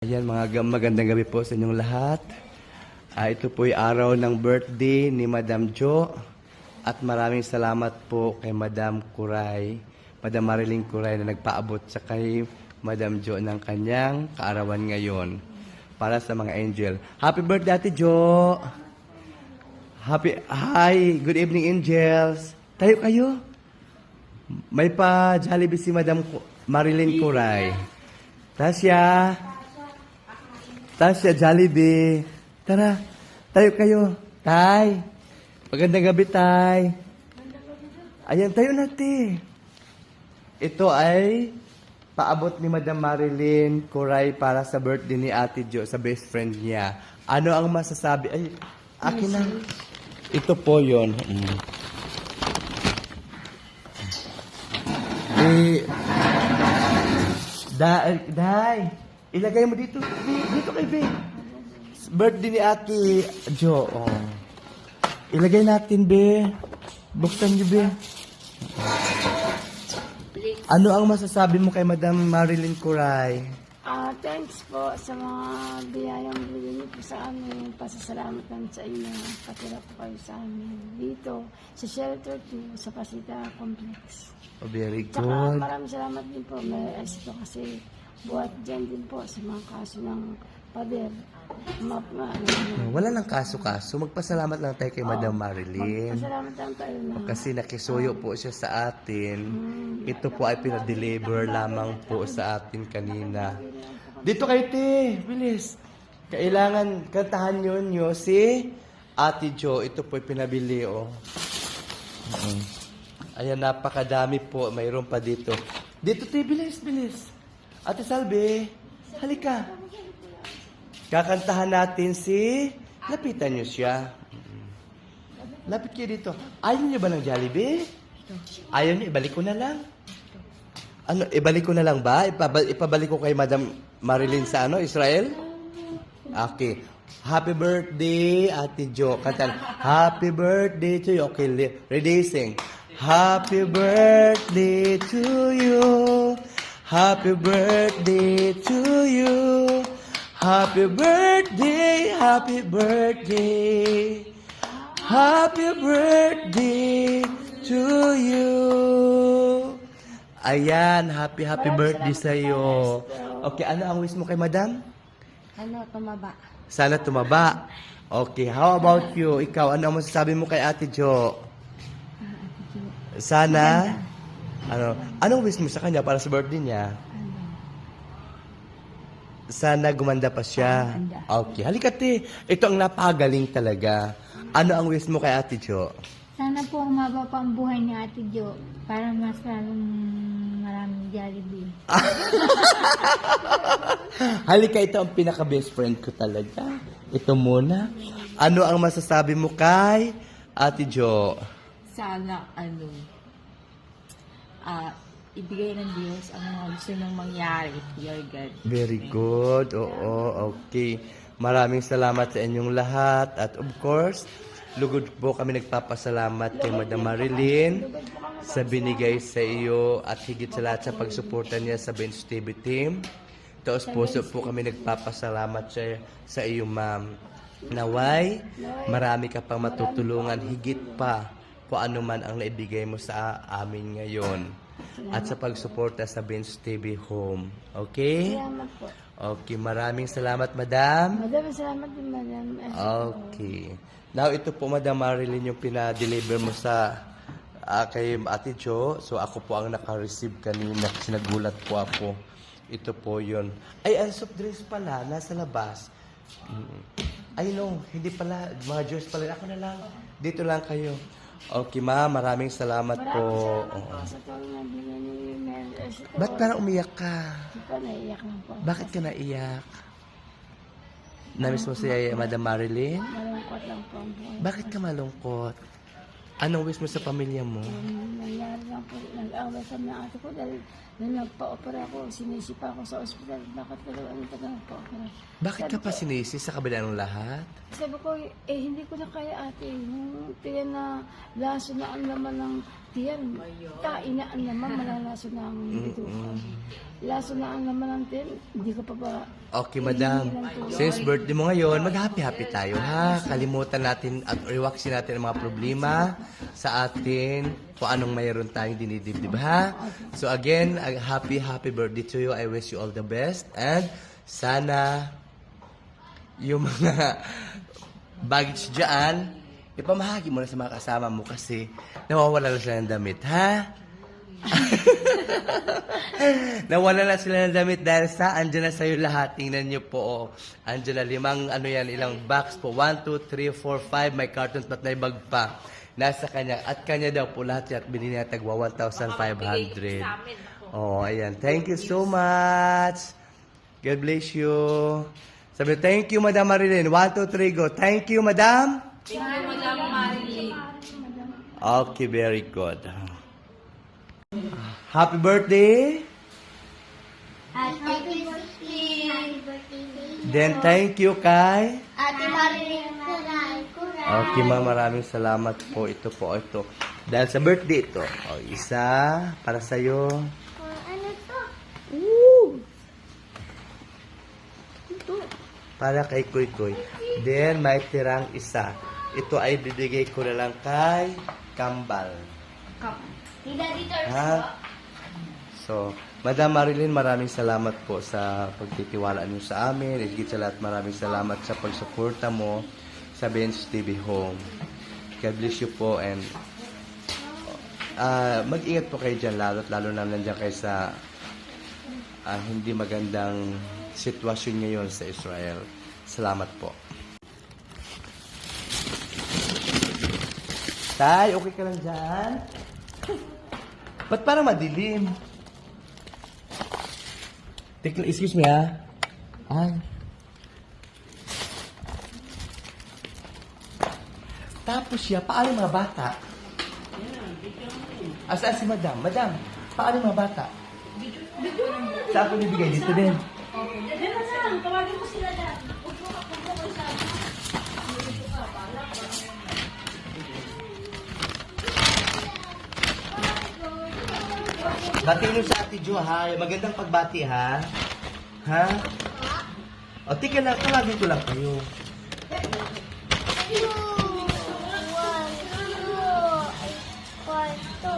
Ayan, magandang gabi po sa inyong lahat. Ito po ay araw ng birthday ni Madam Jo. At maraming salamat po kay Madam Kuray, Madam Marilyn Kuray na nagpaabot sa kay Madam Jo ng kanyang kaarawan ngayon para sa mga angel. Happy birthday, Ate Jo! Hi! Good evening, angels! Tayo kayo! May pa Jollibee si Madam Marilyn Kuray. Tasya! Tasya, Jollibee. Tara, tayo kayo. Tay. Magandang gabi, Tay. Ayan, tayo natin. Ito ay paabot ni Madam Marilyn Kuray para sa birthday ni Ate Jo, sa best friend niya. Ano ang masasabi? Ay, akin na. Ito po yun. Day. Ilagay mo dito. Dito kay Be. Birthday ni Ate Jo. Oh. Ilagay natin, Be. Buksan niyo, Be. Ano ang masasabi mo kay Madam Marilyn Kuray? Thanks po sa mga biyayang binigay niyo po sa amin. Pasasalamat lang sa inyo. Patira po kayo sa amin dito sa Shelter 2 sa Pasita Complex. Oh, very Tsaka good. maraming salamat din po. May asito kasi buhat dyan din po sa mga kaso ng pader. Wala lang kaso-kaso. Magpasalamat lang tayo kay Madam Marilyn. Pasalamat lang tayo na. Kasi nakisuyo po siya sa atin. Ito po ay pinadeliver lamang po sa atin kanina. Dito kayo, te. Bilis. Kailangan kantahan nyo si Ate Jo. Ito po ay pinabili, oh. Ayan, napakadami po. Mayroon pa dito. Dito, te. Bilis. Ate Salve, halika. Kakantahan natin si... Lapitan nyo siya. Lapit kayo dito. Ayaw nyo ba ng Jollibee? Ayaw nyo, ibalik ko na lang. Ano, ibalik ko na lang ba? Ipabalik ko kay Madam Marilyn sa Israel? Okay. Happy birthday, Ate Jo. Kantan. Happy birthday to you. Okay, ready, sing. Happy birthday to you. Happy birthday to you. Happy birthday, happy birthday. Happy birthday to you. Ayan, happy birthday sa iyo. Okay, ano ang wish mo kay Madam? Tumaba. Sana tumaba. Okay, how about you? Ikaw, ano ang masasabi mo kay Ate Jo? Sana anong wish mo sa kanya para sa birthday niya? Sana gumanda pa siya. Okay, halika te. Ito ang napagaling talaga. Ano ang wish mo kay Ate Jo? Sana po umaba pa ang buhay ni Ate Jo para mas maraming Jollibee. Halika, ito ang pinaka-best friend ko talaga. Ito muna. Ano ang masasabi mo kay Ate Jo? Sana ibigay ng Diyos ang mga gusto niyang mangyari, Dear God. Very good. Oo, okay. Maraming salamat sa inyong lahat. At of course, lugod po kami nagpapasalamat kay Madam Marilyn sa binigay sa iyo at higit sa lahat sa pagsuporta niya sa Bench TV team. Taos puso po kami nagpapasalamat sa iyo, ma'am. Naway, marami ka pang matutulungan higit pa kung ano man ang naibigay mo sa amin ngayon. At sa pagsuporta sa Bench TV Home. Okay? Salamat po. Okay, maraming salamat, Madam. Maraming salamat din, Madam. Okay. Now, ito po, Madam Marilyn, yung pinadeliver mo sa kay Ate Jo. So, ako po ang naka-receive kanina kasi nagulat po ako. Ito po yun. Ay, ang soft drinks pala, nasa labas. Ay, no, hindi pala. Mga juice pala. Ako na lang. Dito lang kayo. Okay, ma'am. Maraming salamat po. Sa tulong na binigay ni Mel Esito. Ba't parang umiyak ka? Hindi pa naiyak lang po. Bakit ka naiyak? Namiss mo si Madam Marilyn? Malungkot lang po ang buhay. Bakit ka malungkot? Anong wish mo sa pamilya mo? Nangyari lang po, nag-away kami ng ate ko dahil nung nagpa-opera ako, sinisipa ako sa ospital. Bakit ka daw ang tagang pa-opera? Bakit ka pa sinisi sa kabila ng lahat? Sabi ko, hindi ko na kaya ate. Yung tiyan na laso na ang laman ng tiyan. Inaan naman, malalaso na ang dito. Laso na ang naman natin, hindi ko pa ba... Okay, madam. Since birthday mo ngayon, mag-happy-happy tayo, ha? Kalimutan natin at relaxin natin ang mga problema sa atin, kung anong mayroon tayong dinidibdib, ha? So again, happy birthday to you. I wish you all the best. And sana yung mga baggage dyan, ipamahagi mo na sa mga kasama mo kasi nawawala na sila ng damit, ha? Nawala na sila ng damit dahil sa andyan na sa'yo lahat. Tingnan nyo po. Oh. Andyan na ilang box po. 1, 2, 3, 4, 5. May cartons pat na bag pa. Nasa kanya. At kanya daw po lahat yan. Binili niya tagwa 1,500. Oh, ayan. Thank you so much. God bless you. Sabi, thank you, Madam Marilyn. 1, 2, 3, go. Thank you, Madam. Thank you, Madam Marilyn. Okay, very good. Happy birthday. Happy birthday. Happy birthday. Then thank you kay. Ate Marilyn Kuray. Okay, ma'am, maraming salamat po. Ito po, ito. Dahil sa birthday ito. O, isa para sa'yo. Ano to? Para kay Kuy Kuy. Then may tirang isa. Ito ay bibigay ko na lang kay Kambal. Ha? So, Madam Marilyn, maraming salamat po sa pagtitiwala niyo sa amin. Higit sa lahat, maraming salamat sa pagsuporta mo sa Bench TV Home. God bless you po and mag-ingat po kayo dyan lalo na nandiyan kayo sa hindi magandang sitwasyon ngayon sa Israel. Salamat po. Tay, okay ka lang dyan? Ba't parang madilim? Excuse me, ha? Ay. Tapos siya, paano yung mga bata? Asaan si Madam? Madam, paano yung mga bata? Saan ko nibigay? Dito din. Bati nyo sa Ate Jo, ha? Magandang pagbati, ha? Ha? O, tika lang, tawagin ko lang kayo. 2, 1, 2,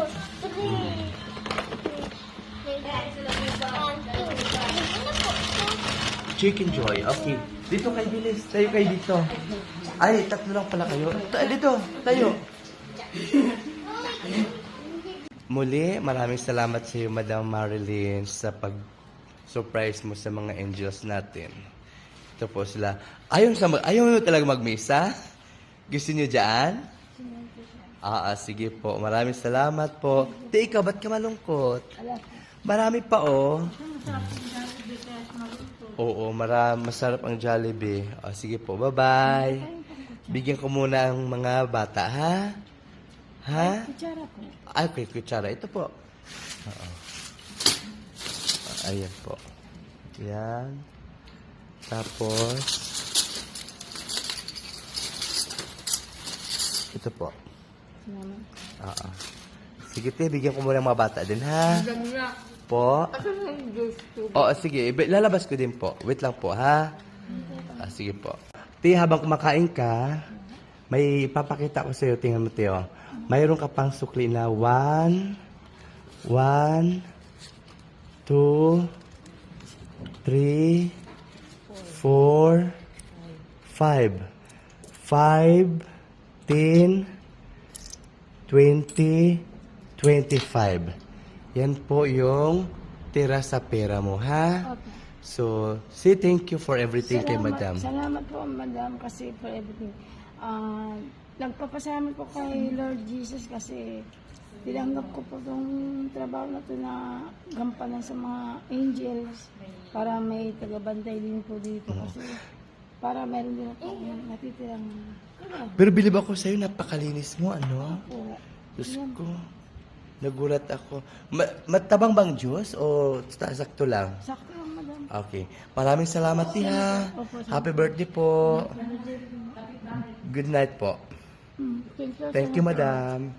3. Chicken Joy, okay. Dito kayo, bilis. Tayo kayo dito. Ay, tatlo lang pala kayo. Dito, tayo. Muli, maraming salamat sa iyo, Madam Marilyn, sa pag-surprise mo sa mga angels natin. Ito po sila. Ayaw nyo talaga magmisa? Gusto nyo dyan? Sige po. Maraming salamat po. Ikaw, ba't ka malungkot? Marami pa, oh. Oo, masarap ang Jollibee. Sige po, bye-bye. Bigyan ko muna ang mga bata, ha? Ha? Kutsara po. Ay, okay, kutsara. Ito po. Oo. Ayan po. Yan. Tapos, ito po. Oo. Sige, te, bigyan ko muna ng mga bata din, ha? Po. Oo, sige. Lalabas ko din po. Wait lang po, ha? Sige po. Te, habang kumakain ka, may papakita ko sa'yo. Tingnan mo, Teo. Mayroon ka pang sukli na 1, 2, 3, 4, 5. 5, 10, 20, 25. Yan po yung tira sa pera mo, ha? Okay. So, say thank you for everything kay Madam. Salamat po, Madam, kasi for everything. Nagpapasalamat po kay Lord Jesus kasi tinanggap ko po itong trabaho na ito na gampanan sa mga angels para may tagabantay din po dito kasi para meron din po natitirang Pero bilib ako sa'yo, napakalinis mo, ano? po. Diyos ko, nagulat ako. Matabang bang Diyos o sakto lang? Sakto lang, Madam. Okay. Maraming salamat, Tiha. Happy birthday po. Good night po. Thank you, Thank you, Madam.